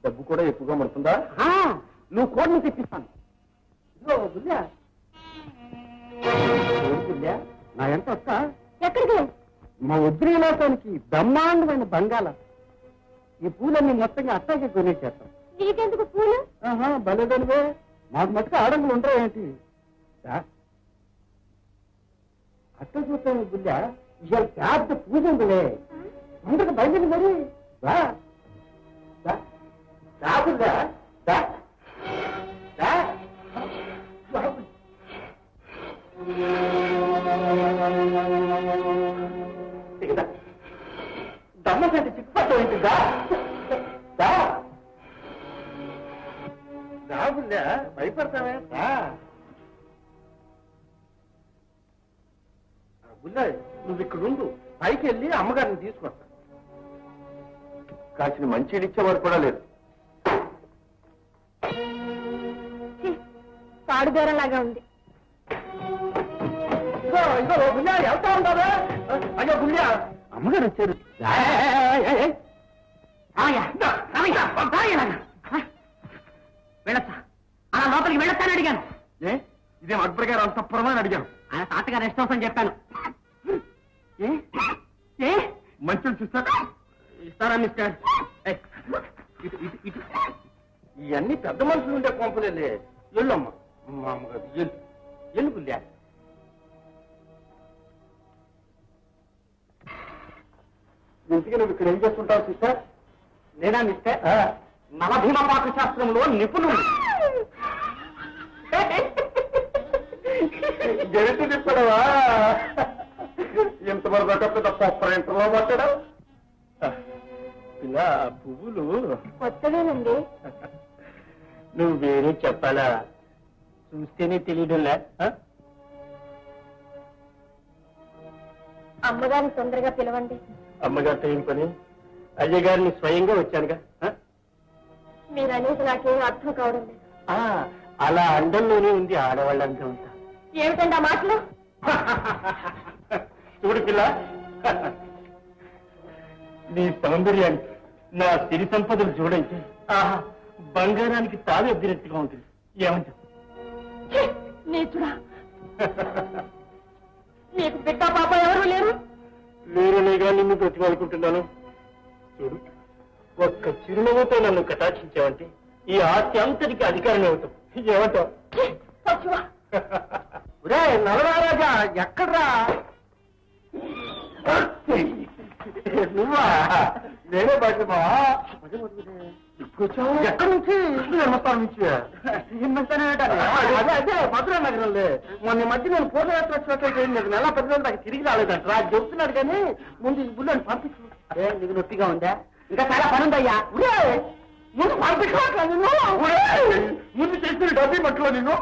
డబ్బు కూడా ఎక్కువగా పడుతుందా? నువ్వు కోడిని తెప్పిస్తాను. ఇదిగో బుల్లా, బుల్లా, నా ఎంత వస్తా? ఎక్కడికి? మా ఉద్రిలాసానికి బ్రహ్మాండమైన బంగాళ. ఈ పూలన్నీ మొత్తంగా అట్టాగే కొనేసేస్తాం. నీకెందుకు పూలు? భలేదనివే, మాకు మట్టుకు ఆడంగులు ఉంటాయి ఏంటి? అట్ట చూస్తాను బుల్లా, ఇవాళ పెద్ద పూజ ఉందిలే. అందరికి బయలుదేరి మరి బుల్లా. దమ్మకంటే చిక్కుపట్టం ఏంటిదా? బుల్లా, భయపడతావే? బుల్లా, నువ్వు ఇక్కడ ఉండు, పైకి వెళ్ళి అమ్మగారిని తీసుకొస్తా. కాసిన మంచి ఇచ్చేవారు కూడా లేదు. పాడుదూరంలాగా ఉంది. ఇదో బుల్లా, వెళ్తా ఉంటావా? అయ్యో బుల్లా, అమ్మగారు వచ్చారు. వెళ్ళొచ్చా? అలా లోపలికి వెళ్ళొచ్చని అడిగాను. ఇదేం అక్బర్ గారు అంత పురమని అడిగాను. ఆయన తాతగారు రెస్ట్ హౌస్ అని చెప్పాను. మంచి చూస్తారా? ఇస్తారా మిస్టర్? ఇవన్నీ పెద్ద మనుషులు ఉండే పంపులే. ఎల్లమ్మా, మా అమ్మగారు ఎల్లు బుల్లా. ఇంటికి నువ్వు ఇక్కడ ఏం చేస్తుంటావు సిస్టర్? నేనా మిస్టర్? నవభీమ పాక శాస్త్రంలో నిపుణుడు. గెలిచి తిప్పడవా? ఇంతవరకు పెద్ద కొప్పర ఇంటర్లో పట్టడా? ఇలా పువ్వులు కొత్తవేనండి. నువ్వు వేరే చెప్పాలా? చూస్తేనే తెలియడంలే. అమ్మగారిని తొందరగా పిలవండి. అమ్మగారితో ఏం పని? అయ్యగారిని స్వయంగా వచ్చానుగా. మీరు అనేది నాకేం అర్థం కావడం లేదు. అలా అండంలోనే ఉంది ఆడవాళ్ళంతా ఉంటా. ఏమిటండి ఆ మాటలు? చూడు పిల్ల, నీ సౌందర్యానికి నా సిరి సంపదలు చూడండి. బంగారానికి తావి అబ్బినట్టుగా ఉంటుంది. ఏమంటావు? నీచుడా, నీకు బిడ్డ పాప ఎవరు లేరు? లేరనేగా నిన్ను బ్రతిమాలుకుంటున్నాను. చూడు, ఒక్క చిరునవ్వుతో నన్ను కటాక్షించావంటే ఈ ఆస్తి అంతటికి అధికారమే అవుతాం. ఏమంటావు? నలరాజా, ఎక్కడ్రా? నువ్వా? నేనే బయటమా? ఎక్కడి నుంచి? నమస్కారం నుంచి. అదే మధురా నగరంలో మొన్న మధ్య నేను పూర్ణయాత్ర వచ్చినట్లయితే నీకు నెల 10 రోజులు నాకు తిరిగి రాలేదంట. అది చెప్తున్నాడు కానీ ముందు ఈ బుల్లని పంపించు. నీకు నొప్పిగా ఉందా? ఇంకా చాలా పనుందయ్యా. ముందు పంపించట్లేదు. ముందు చేసిన డబ్బీ మట్లో నిన్ను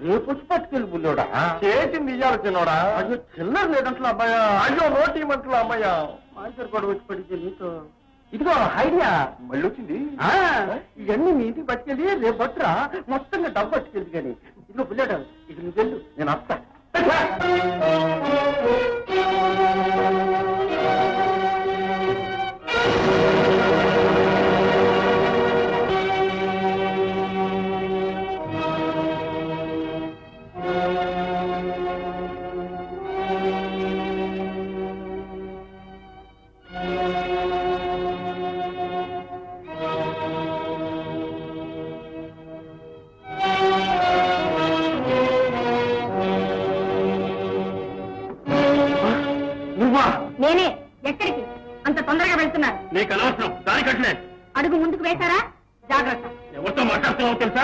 రేపు వచ్చి పట్టుకెళ్ళి బుల్లోడా. చేసింది ఇయ్యాలి చిన్నోడా. అయ్యో చిల్లర లేదంట్లో అమ్మాయ్యా. అయ్యో నోటి మంటలో అమ్మాయ్యా. మాంచర్ కూడా వచ్చి పడితే నీతో. ఇదిగో ఐడియా మళ్ళీ వచ్చింది. ఇవన్నీ మీ ఇంటికి పట్టుకెళ్ళి రేపు పట్టురా, మొత్తంగా డబ్బు పట్టుకెళ్ళి. కానీ ఇదిగో బుల్లాడు, ఇక నువ్వు వెళ్ళు, నేను వస్తా. నేనే. ఎక్కడికి అంత తొందరగా వెళ్తున్నారు? నీకు అనవసరం, దానికట్లే. అడుగు ముందుకు వేశారా? జాగ్రత్త. ఎవరితో మాట్లాడుతున్నావు తెలుసా?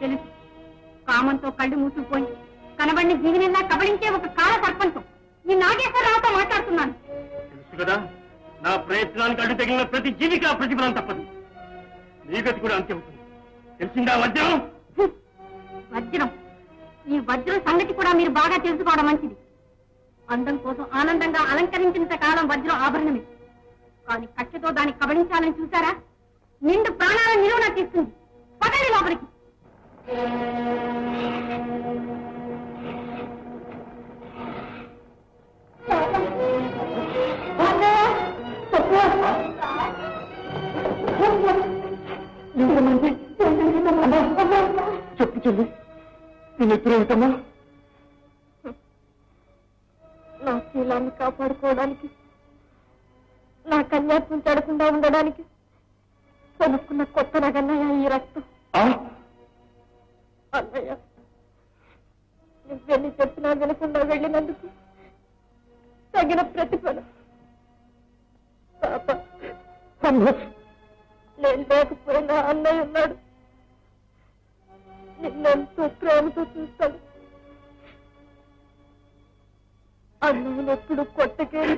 తెలుసు. కామంతో కళ్ళు మూసుకుపోయి కనబడిని జీవినిలా కబడించే ఒక కాల సర్పంచం ఈ నాగేశ్వరరావుతో మాట్లాడుతున్నాను. తెలుసు కదా, నా ప్రయత్నానికి అడ్డు తగిలిన ప్రతి జీవికి ఆ ప్రతిఫలం తప్పదు. నీ గతి కూడా అంతే అవుతుంది. తెలిసిందా వజ్రం? వజ్రం? ఈ వజ్రం సంగతి కూడా మీరు బాగా తెలుసుకోవడం మంచిది. అందం కోసం ఆనందంగా అలంకరించినంత కాలం వజ్రం ఆభరణమే. కానీ కట్టెతో దాన్ని కబడించాలని చూసారా? నిండు ప్రాణాలను నిలువున తీస్తుంది. పదండి లోపలికి. చెప్పు చెల్లి నేను ఎత్తురేమిటమ్మా? నా శీలాన్ని కాపాడుకోవడానికి, నా కన్యాత్వం చెడకుండా ఉండడానికి కొనుక్కున్న కొత్త నగన్నయ్య ఈ రక్తం. అన్నయ్య, నువ్వెన్ని చెప్పినా వినకుండా వెళ్ళినందుకు తగిన ప్రతిఫలం. పాప, నేను లేకపోయినా అన్నయ్య ఉన్నాడు. నిన్నెంతో ప్రేమతో చూస్తాడు. అన్నయ్యను ఎప్పుడు కొట్టకేలి.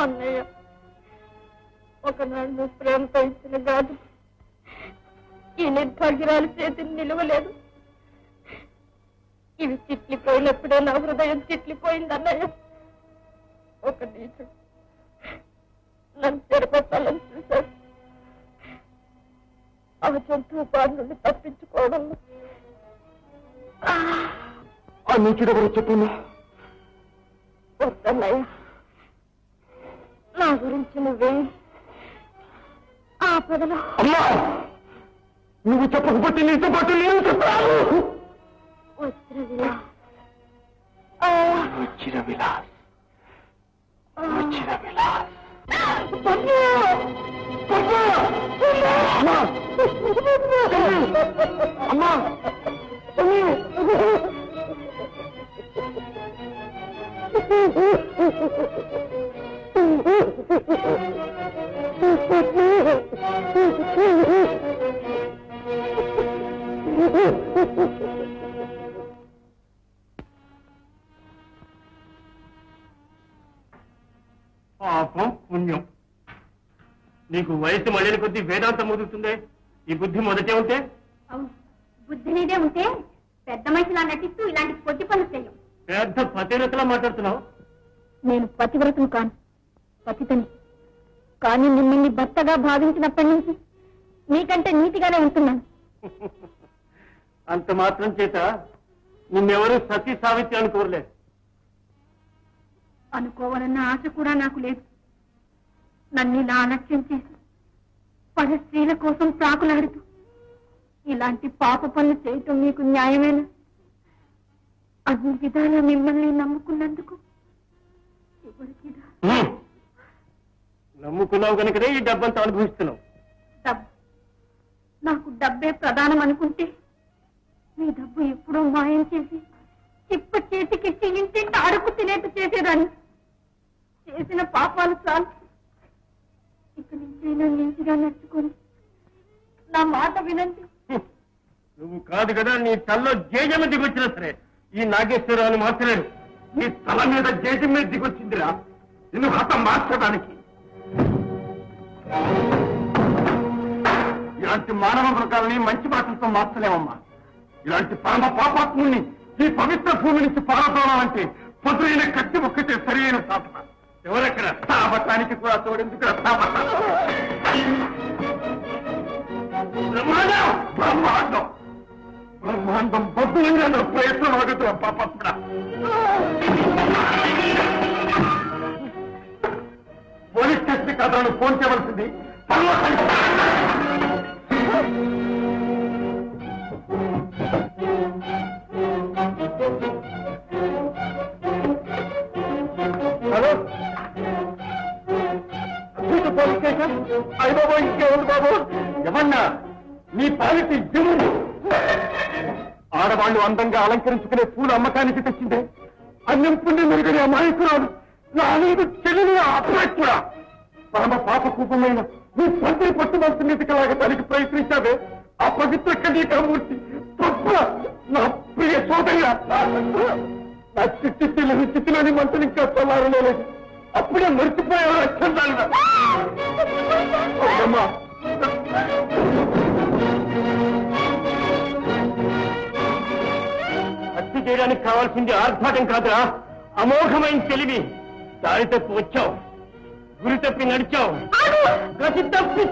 అన్నయ్య, ఒకనాడు నువ్వు ప్రేమతో ఇచ్చిన కాదు ఈ నిర్భాగ్యరాలు చేతిని నిలవలేదు. ఇవి చిట్లిపోయినప్పుడే నా హృదయం చిట్లిపోయింది అన్నయ్య. ఒక నీచుడు నన్ను చెరపట్టాలని చూశాడు. ఆ జంతువు బాధ నుండి తప్పించుకోవడంలో ఆ నీచుడు ఎవరు చెప్పమ్మా? వద్దన్నయ్య, నా గురించి నువ్వే ఆ పదలో. అమ్మా, నువ్వు చెప్పకపోతే నీతో పాటు నేను చెప్తాను. వజ్ర విలాస్, వజ్ర విలాస్, వజ్ర విలాస్. అమ్మా, పాపం పుణ్యం. నీకు వయసు మళ్ళిన కొద్దీ వేదాంతం ముదురుతుందే. ఈ బుద్ధి మొదటే ఉంటే. అవును, బుద్ధి నీదే ఉంటే పెద్ద మనిషిలా నటిస్తూ ఇలాంటి పొట్టి పనులు చెయ్యం. పెద్ద పతివ్రతలా మాట్లాడుతున్నావు. నేను పతివ్రతను కాను, పతితని. కానీ మిమ్మల్ని భర్తగా భావించినప్పటి నుంచి నీకంటే నీతిగానే ఉంటున్నాను. అంత మాత్రం చేత నిన్నెవరూ సతీ సావిత్రి అనుకోరలేదు. అనుకోవాలన్న ఆశ కూడా నాకు లేదు. నన్ను ఇలా అలక్ష్యం చేసి పద స్త్రీల కోసం ప్రాకులాడుతూ ఇలాంటి పాప పనులు చేయటం మీకు న్యాయమేనా? అన్ని విధాలా మిమ్మల్ని నమ్ముకున్నందుకు చివరికిదా నమ్ముకున్నావు కనుకనే ఈ డబ్బంతా అనుభవిస్తున్నావు. డబ్బు, నాకు డబ్బే ప్రధానం అనుకుంటే మీ డబ్బు ఎప్పుడో మాయం చేసి చిప్ప చేతికిచ్చి ఇంటింటి అడుగు తినేట్టు చేసేదాన్ని. చేసిన పాపాలు చాలు. ఇక నుంచైనా నీతిగా నడుచుకొని నా మాట వినండి. నువ్వు కాదు కదా, నీ తల్లో జేజమ్మ దిగొచ్చినా సరే ఈ నాగేశ్వరరావుని మార్చలేడు. నీ తల మీద జేజం మీద దిగొచ్చిందిరా నిన్ను హతం మార్చడానికి. ఇలాంటి మానవ మృగాలని మంచి మాటలతో మార్చలేమమ్మా. ఇలాంటి పరమ పాపాత్ముల్ని ఈ పవిత్ర భూమి నుంచి పారదోడాలంటే పదులైన కత్తి ఒక్కటే సరైన సాధన. ఎవరెక్కడ తాపటానికి కూడా తోడెందుకు బ్రహ్మాండం బ్రహ్మాండం బ్రహ్మాండం బొద్దులంగా నా ప్రయత్నం అడుగుతున్నా పాపత్ముడా. పోలీస్ స్టేషన్ కథలను ఫోన్ చేయవలసింది. Hello, police station. అయ్య బాబు, ఇంకేముంది బాబు? ఏమన్నా నీ పాలిటీ జముడు ఆడవాళ్లు అందంగా అలంకరించుకునే పూల అమ్మకానికి తెచ్చిందే. అన్నం పుణ్యం మెరుగని అమాయకురాలు నా అనేది చెల్లిని అప్రాచ్యుడా. పరమ పాప కూపమైన నీ తండ్రి పట్టుమంత నీతికలాగా దానికి ప్రయత్నించావే. ఆ పవిత్ర కన్యకామూర్తి తప్ప నా ప్రియ సోదయ్య. నా చిట్టిలోని మంటలు ఇంకా చల్లారలేదు. అప్పుడే మర్చిపోయావు అమ్మా. హత్య చేయడానికి కావాల్సింది ఆర్భాటం కాదురా, అమోఘమైన తెలివి. దారి తప్పి వచ్చావు, గురి తప్పి నడిచావు, గతి తప్పి